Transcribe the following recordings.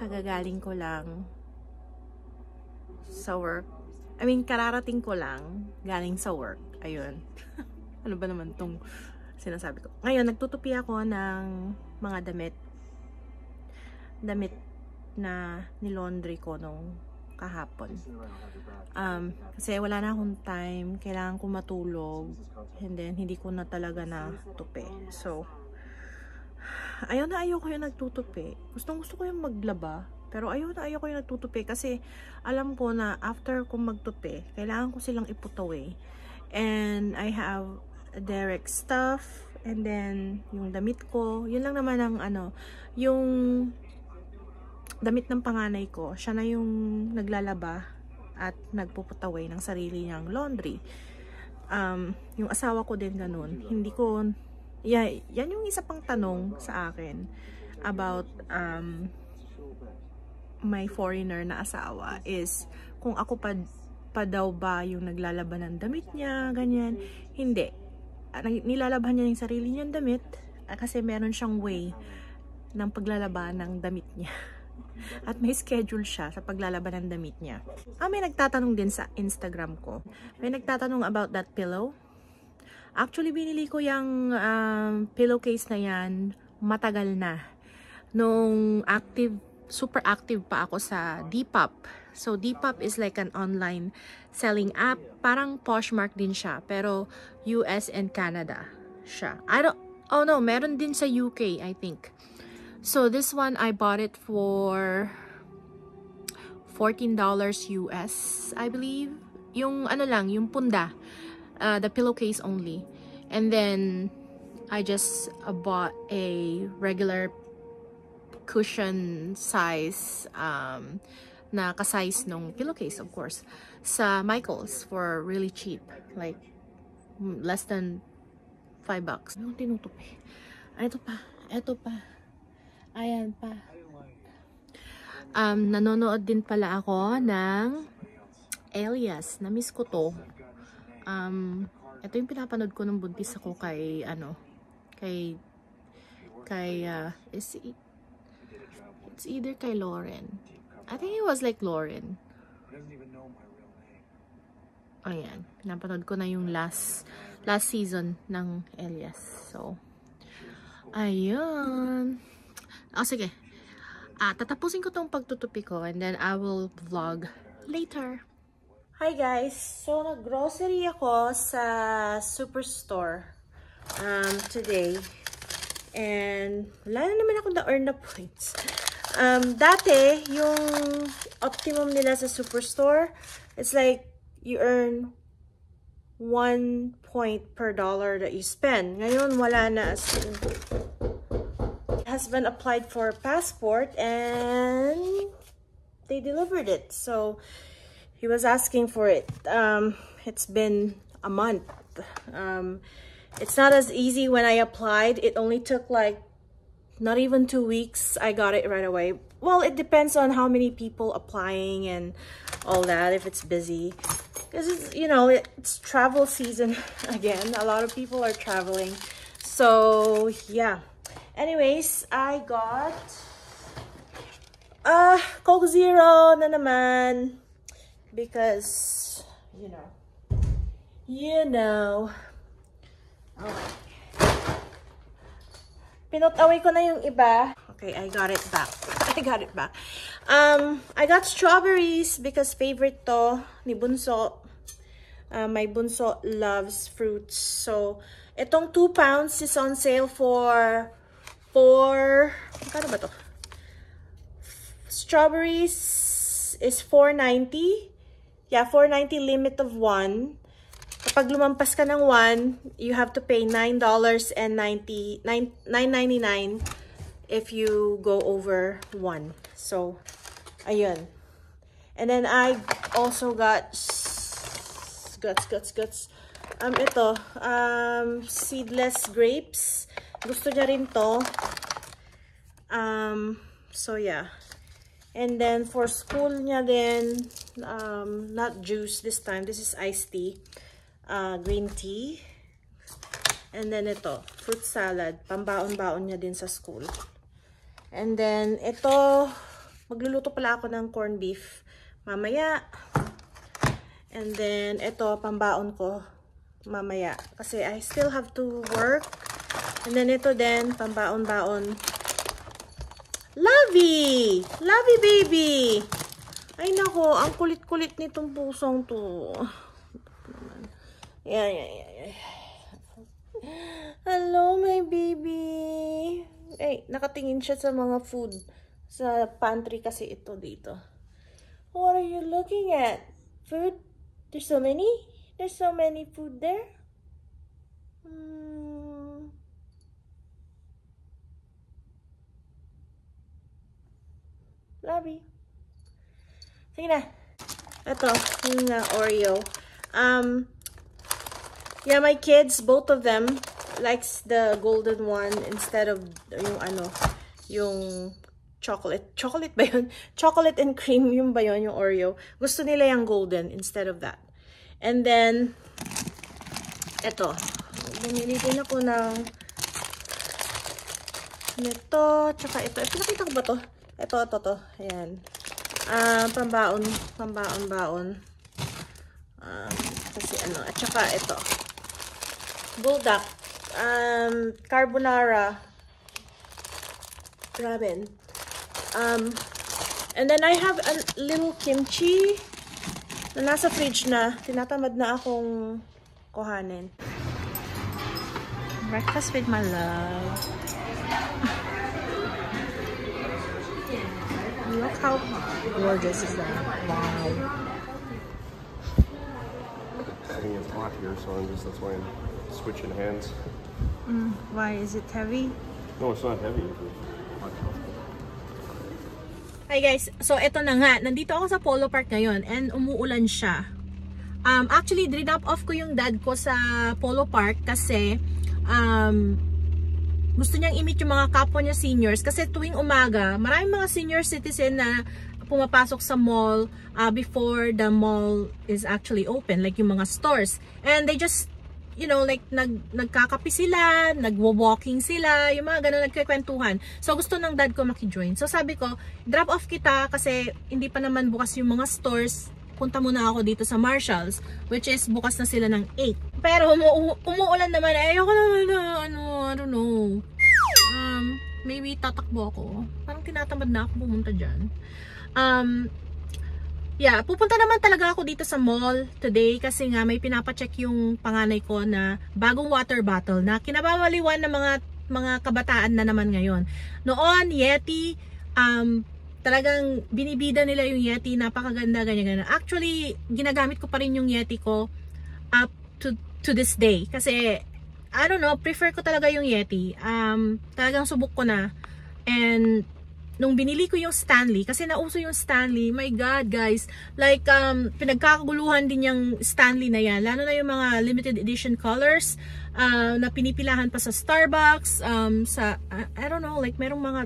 Kagagaling ko lang sa work. Kararating ko lang galing sa work. Ayun. Ano ba naman tong sinasabi ko? Ngayon, nagtutupi ako ng mga damit na nilondry ko nung kahapon. Kasi wala na akong time. Kailangan ko matulog. And then, hindi ko na talaga natupi. So, ayaw ko yung nagtutupi. Gusto ko yung maglaba. Pero ayaw ko yung nagtutupi. Kasi, alam ko na after ko magtupi, kailangan ko silang i-put away. And I have direct stuff. And then, yung damit ko. Yun lang naman ang yung damit ng panganay ko, siya na yung naglalaba at nagpuputaway ng sarili niyang laundry. Yung asawa ko din ganun. Hindi ko, yan yung isa pang tanong sa akin about my foreigner na asawa is kung ako pa daw ba yung naglalaba ng damit niya, ganyan. Hindi. Nilalabhan niya yung sarili niyang damit kasi meron siyang way ng paglalaba ng damit niya. At may schedule siya sa paglalaba ng damit niya. May nagtatanong din sa Instagram ko. May nagtatanong about that pillow. Actually, binili ko yung pillowcase na yan matagal na. Nung super active pa ako sa Depop. So, Depop is like an online selling app. Parang Poshmark din siya. Pero, US and Canada siya. Oh no, meron din sa UK, I think. So, this one, I bought it for $14 US, I believe. Yung yung punda. The pillowcase only. And then, I just bought a regular cushion size, na ka-size nung pillowcase, of course, sa Michaels for really cheap. Like, less than $5. Ano tinutupi? Ito pa. Ayan pa. Nanonood din pala ako ng Alias. Na-miss ko to. Ito yung pinapanood ko nung buntis ako kay it's either kay Lauren. I think it was like Lauren. Ayan. Napanood ko na yung last season ng Alias. So, ayun. Sige. Tatapusin ko tong pagtutupi ko and then I will vlog later. Hi guys! So, nag-grocery ako sa Superstore today. And wala na naman ako na-earn na points. Dati, yung optimum nila sa Superstore, it's like you earn 1 point per dollar that you spend. Ngayon, wala na. Husband applied for a passport and they delivered it. So he was asking for it. It's been a month. It's not as easy when I applied. It only took like not even 2 weeks. I got it right away. Well, it depends on how many people applying and all that, if it's busy. Because it's travel season again. A lot of people are traveling. So yeah. Anyways, I got Coke Zero na naman because you know. Okay. Pinot-away ko na yung iba. Okay, I got it back. I got strawberries because favorite to ni Bunso. My Bunso loves fruits. So, itong 2 pounds is on sale for magkano ba to? Strawberries is $4.90. Yeah, $4.90 limit of 1. Kapag lumampas ka ng 1, you have to pay $9.99 if you go over 1. So, ayun. And then I also got ito, seedless grapes. Gusto niya rin to. So yeah. And then for school niya din, not juice this time. This is iced tea. Green tea. And then ito, fruit salad. Pambaon-baon niya din sa school. And then ito, Magluluto pala ako ng corned beef mamaya. And then, ito, pambaon ko mamaya. Kasi I still have to work. And then, ito din, pambaon-baon. Lovey! Lovey, baby! Ay, nako, ang kulit-kulit nitong pusong to. Yan. Hello, my baby! Ay, nakatingin siya sa mga food. Sa pantry kasi ito dito. What are you looking at? Food? There's so many? There's so many food there? Lovey. Sige na. Ito, yung Oreo. Yeah, my kids, both of them, likes the golden one instead of yung chocolate. Chocolate ba yun? Chocolate and cream, yung ba yun, yung Oreo. Gusto nila yung golden instead of that. And then, eto. Bumili din ako ng nito, tsaka ito. Pinakita ko ba to? Ito. Ayan. Pambaon. Kasi at tsaka ito. Buldak. Carbonara. Ramen. And then I have a little kimchi na nasa fridge na. Tinatamad na akong kuhanin. Breakfast with my love. Look how gorgeous is that. Wow. I think it's hot here, so that's why I'm switching hands. Why? Is it heavy? No, it's not heavy. Hi guys, so eto na nga, nandito ako sa Polo Park ngayon and umuulan siya. Actually, drop off ko yung dad ko sa Polo Park kasi gusto niyang i-meet yung mga kapwa niya seniors kasi tuwing umaga, maraming mga senior citizen na pumapasok sa mall before the mall is actually open, like yung mga stores. And they just, like nagkakape sila, nagwo-walking sila, yung mga ganun, nagkikwentuhan. So gusto ng dad ko maki-join. So sabi ko, drop off kita kasi hindi pa naman bukas yung mga stores. Punta muna ako dito sa Marshalls, which is bukas na sila ng 8. Pero umuulan naman, ayoko naman na, I don't know. Maybe tatakbo ako. Parang tinatamad na ako pumunta dyan. Yeah, pupunta naman talaga ako dito sa mall today kasi nga may pinapacheck yung panganay ko na bagong water bottle na kinababaliwan ng mga kabataan na naman ngayon. Noon, Yeti, talagang binibida nila yung Yeti, napakaganda, ganyan. Actually, ginagamit ko pa rin yung Yeti ko up to this day kasi I don't know, prefer ko talaga yung Yeti. Talagang subok ko na. And nung binili ko yung Stanley, kasi nauso yung Stanley, my God guys, like pinagkakaguluhan din yung Stanley na yan, lalo na yung mga limited edition colors na pinipilahan pa sa Starbucks, I don't know, like merong mga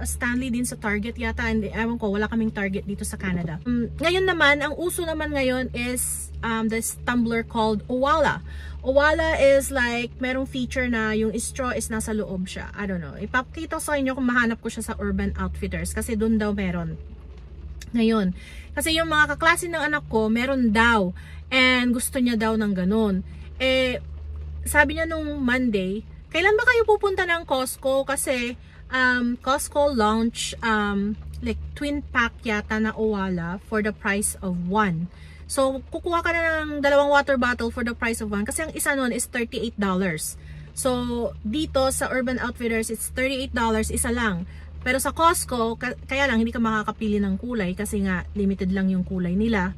Stanley din sa Target yata, and ewan ko, wala kaming Target dito sa Canada. Ngayon naman, ang uso naman ngayon is this tumbler called Owala. Owala is like, merong feature na yung straw is nasa loob siya. I don't know. Ipapakita ko sa inyo kung mahanap ko siya sa Urban Outfitters kasi doon daw meron. Ngayon. Kasi yung mga kaklase ng anak ko, meron daw. And gusto niya daw ng ganun. Sabi niya nung Monday, kailan ba kayo pupunta ng Costco? Kasi Costco launch like twin pack yata na Owala for the price of 1. So, kukuha ka na ng 2 water bottle for the price of 1 kasi ang isa nun is $38. So, dito sa Urban Outfitters, it's $38, isa lang. Pero sa Costco, kaya lang hindi ka makakapili ng kulay kasi nga limited lang yung kulay nila.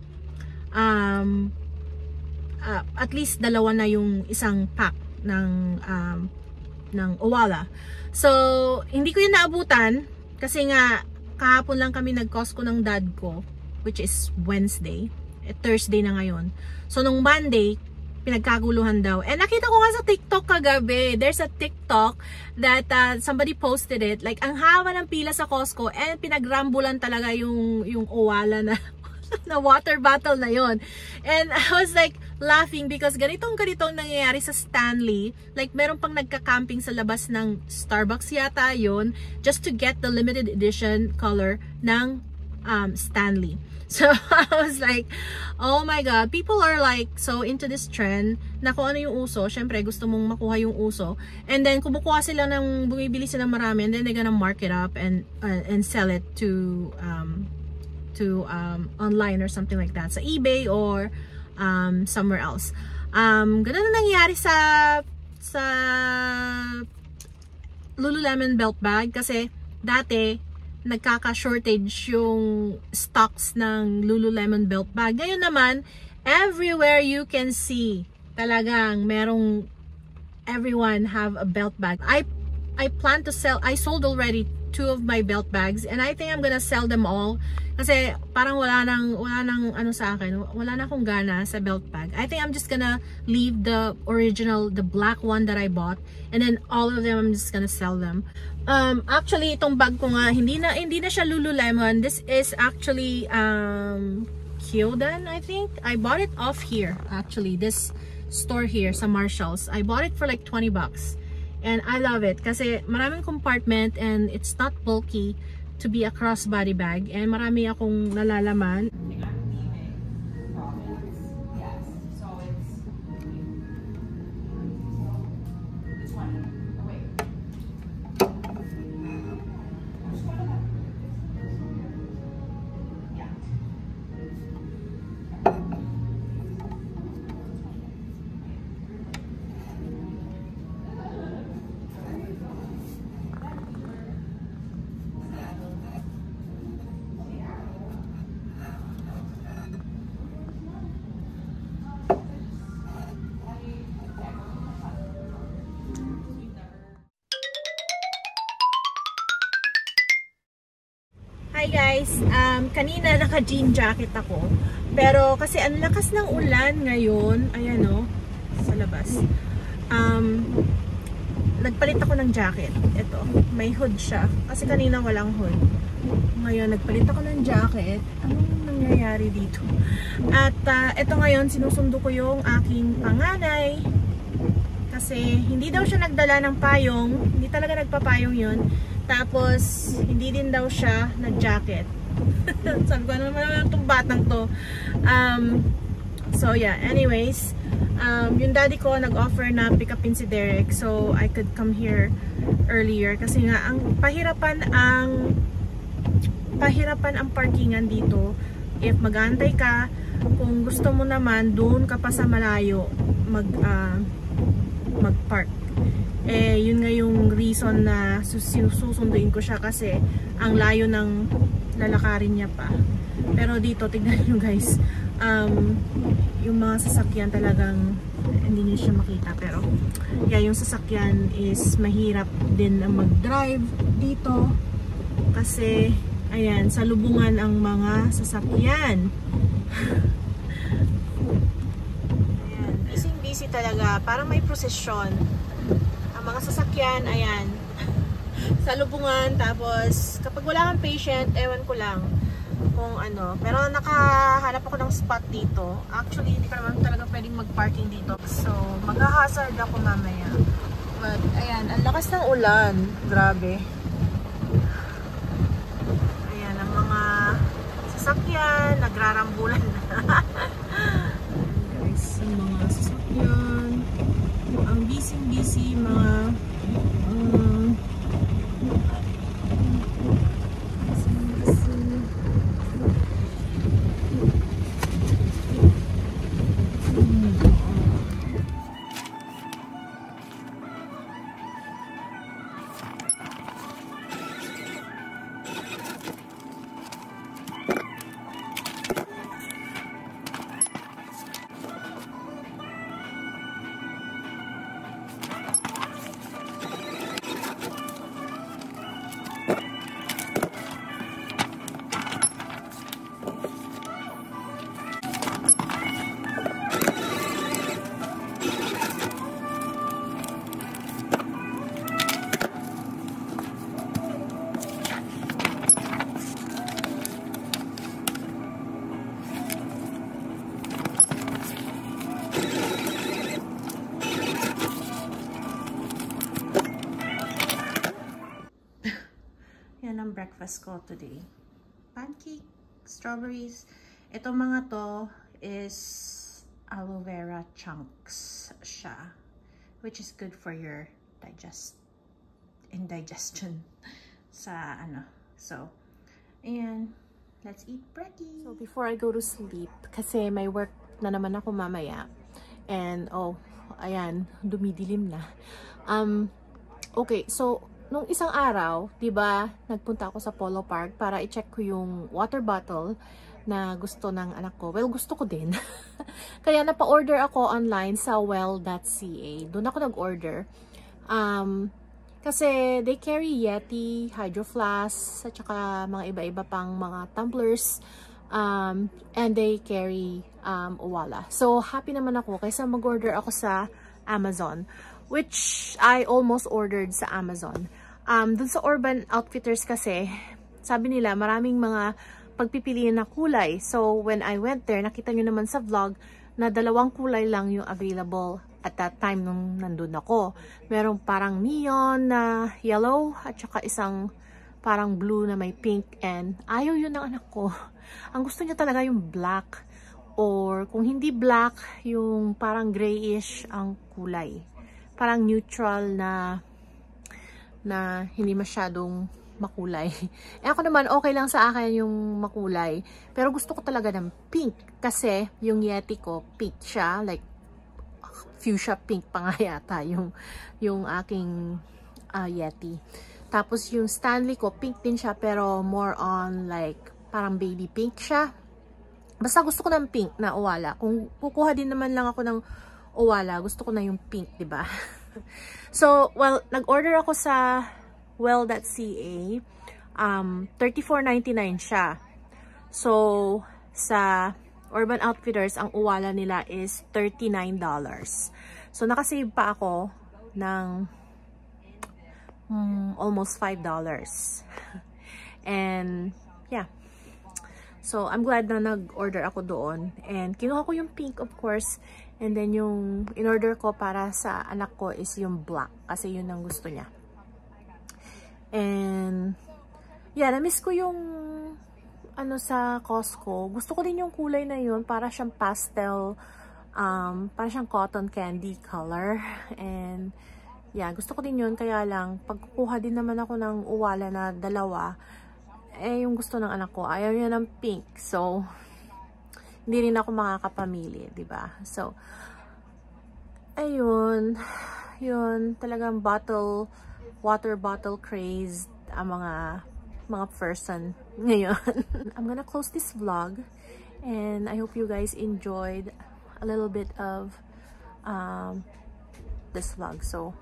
At least 2 na yung isang pack ng Owala. So, hindi ko yun naabutan kasi nga kahapon lang kami nag-Costco ng dad ko, which is Wednesday. Thursday na ngayon. So, nung Monday, pinagkaguluhan daw. And nakita ko nga sa TikTok kagabi, there's a TikTok that somebody posted it. Like, ang haba ng pila sa Costco and pinagrambulan talaga yung Owala na na water bottle na yon. And I was like laughing because ganitong nangyayari sa Stanley. Like meron pang nagka-camping sa labas ng Starbucks yata yon, just to get the limited edition color ng Stanley. So I was like, oh my god, people are like so into this trend na kung ano yung uso, syempre gusto mong makuha yung uso, and then kumukuha sila ng, bumibili sila marami, and then they're gonna mark it up and sell it to online or something like that, sa eBay or somewhere else. Ganun na nangyari sa Lululemon belt bag, kasi dati nagkaka-shortage yung stocks ng Lululemon belt bag. Ngayon naman, everywhere you can see, talagang merong, everyone have a belt bag. I plan to sell, I sold already 2 of my belt bags, and I think I'm gonna sell them all kasi parang wala nang ano sa akin, wala na akong gana sa belt bag. I think I'm just gonna leave the original, the black one that I bought, and then all of them I'm just gonna sell them. Actually itong bag ko nga, hindi na siya Lululemon. This is actually Kyodan, I think. I bought it off here, actually, this store here sa Marshalls. I bought it for like 20 bucks. And I love it kasi maraming compartment and it's not bulky to be a crossbody bag, and marami akong nalalaman. Hi guys, kanina naka-jean jacket ako, pero kasi ang lakas ng ulan ngayon, ayan o, sa labas, nagpalit ako ng jacket. Ito, may hood siya, kasi kanina walang hood. Ngayon, nagpalit ako ng jacket. Anong nangyayari dito? At ito ngayon, sinusundo ko yung aking panganay, kasi hindi daw siya nagdala ng payong, hindi talaga nagpapayong yun. Tapos, hindi din daw siya nag-jacket. Sabi ko, ano naman itong batang to? So, yeah. Anyways, yung daddy ko nag-offer na pick upin si Derek. So, I could come here earlier. Kasi nga, ang pahirapan ang parkingan dito. If mag-aantay ka, kung gusto mo naman, doon ka pa sa malayo mag-park. Eh, yun nga yung reason na susunduin ko siya, kasi ang layo ng lalakarin niya pa. Pero dito, tignan nyo guys, yung mga sasakyan talagang hindi niyo siya makita. Pero, yeah, yung sasakyan is mahirap din na mag-drive dito. Kasi, ayan, salubungan ang mga sasakyan. Ayan, busy talaga. Parang may prosesyon. Mga sasakyan, ayan, salubungan. Tapos kapag wala kang patient, ewan ko lang kung ano, pero nakahanap ako ng spot dito. Actually, hindi ka naman talaga pwedeng mag-parking dito, so mag-hazard ako mamaya. But ayan, ang lakas ng ulan, grabe. Ayan, ang mga sasakyan nagrarambulan na. Guys, yung mga sasakyan, ang busy mga breakfast ko today. Pancake, strawberries. Ito mga to is aloe vera chunks siya, which is good for your indigestion sa ano. So, ayan. Let's eat brekkie. So, before I go to sleep, kasi may work na naman ako mamaya. And, oh, ayan, dumidilim na. Okay, so, nung isang araw, diba, nagpunta ako sa Polo Park para i-check ko yung water bottle na gusto ng anak ko. Well, gusto ko din. Kaya napa-order ako online sa well.ca. Doon ako nag-order. Kasi they carry Yeti, Hydro Flask, at saka mga iba-iba pang mga tumblers. And they carry Owala. So, happy naman ako kaysa mag-order ako sa Amazon, which I almost ordered sa Amazon. Dun sa Urban Outfitters kasi, sabi nila maraming mga pagpipilian na kulay. So, when I went there, nakita nyo naman sa vlog na 2 kulay lang yung available at that time nung nandun ako. Merong parang neon na yellow at saka isang parang blue na may pink, and ayaw yun ng anak ko. Ang gusto niya talaga yung black, or kung hindi black, yung parang grayish ang kulay. Parang neutral na hindi masyadong makulay. Eh ako naman, okay lang sa akin yung makulay. Pero gusto ko talaga ng pink. Kasi yung Yeti ko, pink siya. Like, fuchsia pink pa nga yata yung aking Yeti. Tapos yung Stanley ko, pink din siya. Pero more on like, parang baby pink siya. Basta gusto ko ng pink na Owala. Kung kukuha din naman lang ako ng Owala, gusto ko na yung pink, diba? So, well, nag-order ako sa well.ca. $34.99 siya. So, sa Urban Outfitters, ang Owala nila is $39. So, nakasave pa ako ng almost $5. And, yeah. So, I'm glad na nag-order ako doon. And, kinuha ko yung pink, of course. And then, yung in-order ko para sa anak ko is yung black. Kasi yun ang gusto niya. And, yeah, na-miss ko yung ano sa Costco. Gusto ko din yung kulay na yun. Para siyang pastel, para siyang cotton candy color. And, yeah, gusto ko din yun. Kaya lang, pagkukuha din naman ako ng Owala na 2, eh, yung gusto ng anak ko, ayaw niya ng pink. So, hindi rin ako makakapamili, diba? So, ayun. Yun, talagang water bottle crazed ang mga person ngayon. I'm gonna close this vlog. And I hope you guys enjoyed a little bit of this vlog. So,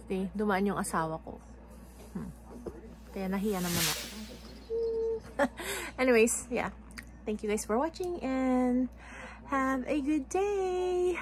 see, dumaan yung asawa ko. Kaya nahiya naman ako. Anyways, yeah. Thank you guys for watching and have a good day.